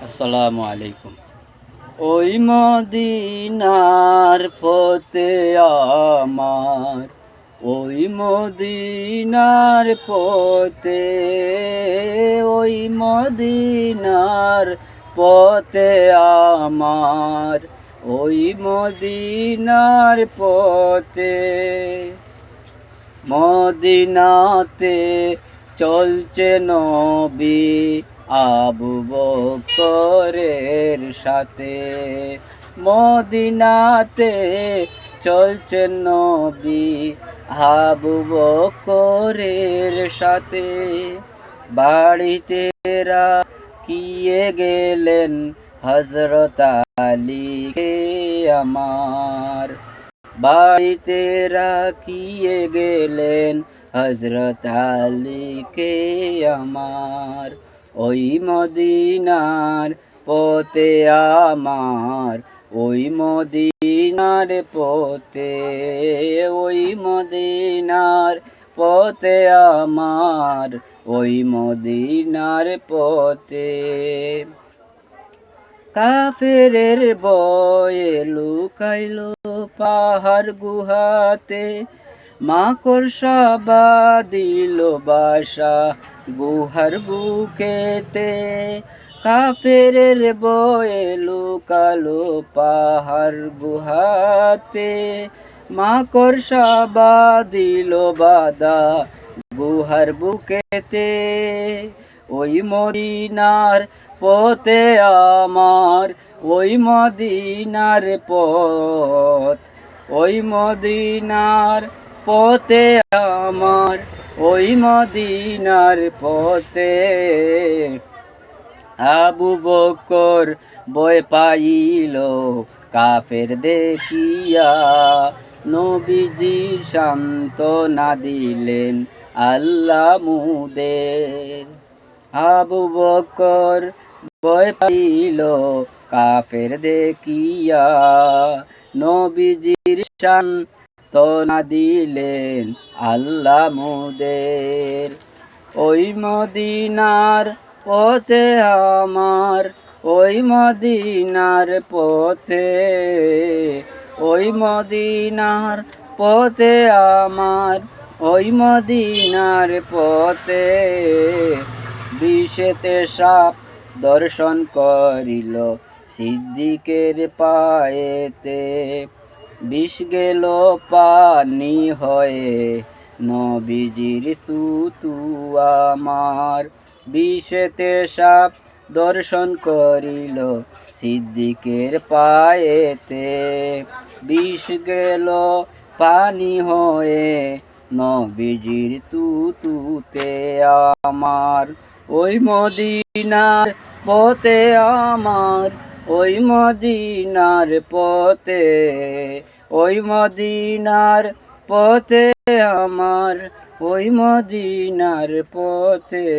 আসসালামু আলাইকুম। ওই মদিনার পথে আমার, ওই মদিনার পথে, ওই মদিনার পথে আমার, ওই মদিনার পথে। মদিনাতে চলছে নবী আবু বকরের সাথে। মদিনাতে চলছে নবী আবু বকরের সাথে। বাড়িতে রাখিয়ে গেলেন হযরত আলীকে আমার, বাড়িতে রাখিয়ে গেলেন হযরত আলীকে আমার। ওই মদিনার পথে আমার, ওই মদিনার পথে, ওই মদিনার পথে আমার, ওই মদিনার পথে। কাফেরের বয়ে লুকাইলো পাহাড় গুহাতে, মাকড়সা বাঁধিল বাসা গুহার বুকেতে। কাফেরের বয়ে লুকালো পাহাড় গুহাতে, মাকড়সা বাঁধিল বাঁধা গুহার বুকেতে। ওই মদিনার পথে আমার, ওই মদিনার পথ, ওই মদিনার পথে আমার, ওই মদিনার পথে। আবু বকর ভয় পাইল কাফের দেখিয়া, নবীজির সান্ত্বনা দিলেন আল্লাহ মুদের। আবু বকর ভয় পাইল কাফের দেখিয়া, নবীজির সান্ত্বনা দিলেন আল্লাহ মুদের। ওই মদিনার পথে আমার, ওই মদিনার পথে, ওই মদিনার পথে আমার, ওই মদিনার পথে। বিষেতে সাপ দর্শন করিল সিদ্দিকের পায়েতে, বিষ গেল পানি হয়ে নবীজির তুতু আমার। বিষেতে সাপ দর্শন করিল সিদ্দিকের পায়েতে, বিষ গেল পানি হয়ে নবীজির তুতুতে আমার। ওই মদিনার পথে আমার, ওই মদিনার পথে, ওই মদিনার পথে আমার, ওই মদিনার পথে।